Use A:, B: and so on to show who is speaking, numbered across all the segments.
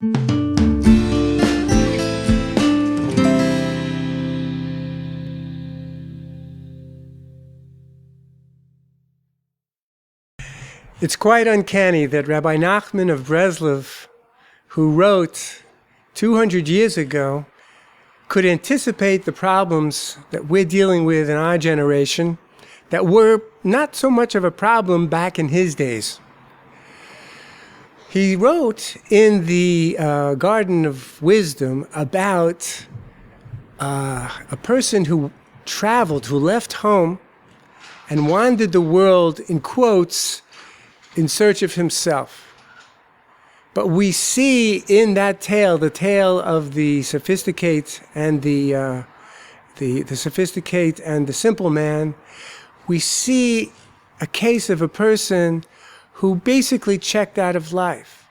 A: It's quite uncanny that Rabbi Nachman of Breslov, who wrote 200 years ago, could anticipate the problems that we're dealing with in our generation that were not so much of a problem back in his days. He wrote in the Garden of Wisdom about a person who traveled, who left home and wandered the world, in quotes, in search of himself. But we see in that tale, the tale of the sophisticate and the sophisticate and the simple man, we see a case of a person who basically checked out of life,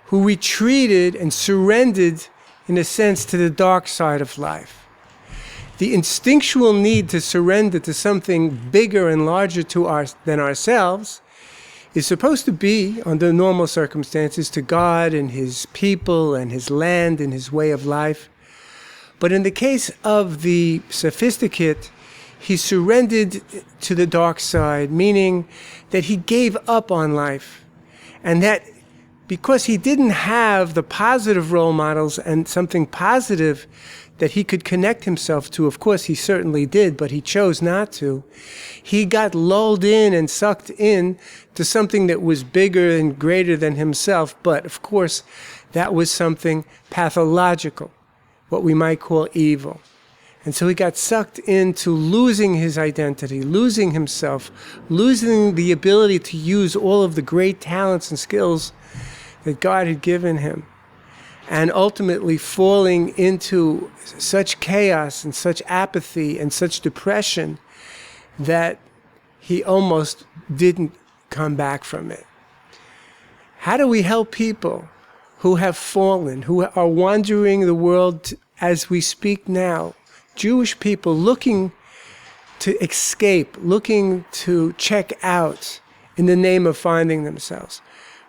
A: who retreated and surrendered, in a sense, to the dark side of life. The instinctual need to surrender to something bigger and larger than ourselves is supposed to be, under normal circumstances, to God and his people and his land and his way of life. But in the case of the sophisticate, he surrendered to the dark side, meaning that he gave up on life. And that because he didn't have the positive role models and something positive that he could connect himself to, of course he certainly did, but he chose not to, he got lulled in and sucked in to something that was bigger and greater than himself. But of course, that was something pathological, what we might call evil. And so he got sucked into losing his identity, losing himself, losing the ability to use all of the great talents and skills that God had given him, and ultimately falling into such chaos and such apathy and such depression that he almost didn't come back from it. How do we help people who have fallen, who are wandering the world as we speak now? Jewish people looking to escape, looking to check out in the name of finding themselves.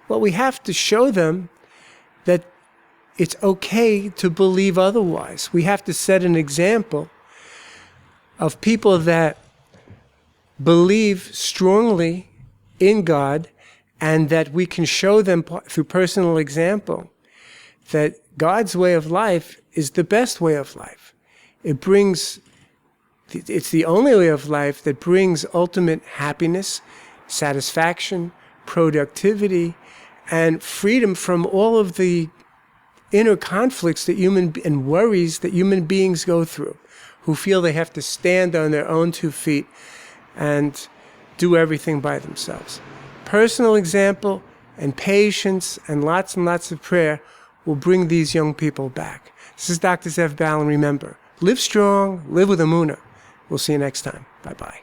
A: Well, we have to show them that it's okay to believe otherwise. We have to set an example of people that believe strongly in God, and that we can show them through personal example that God's way of life is the best way of life. It's the only way of life that brings ultimate happiness, satisfaction, productivity, and freedom from all of the inner conflicts and worries that human beings go through, who feel they have to stand on their own 2 feet and do everything by themselves. Personal example and patience and lots of prayer will bring these young people back. This is Dr. Zev Ballen. Remember, live strong, live with emunah. We'll see you next time. Bye-bye.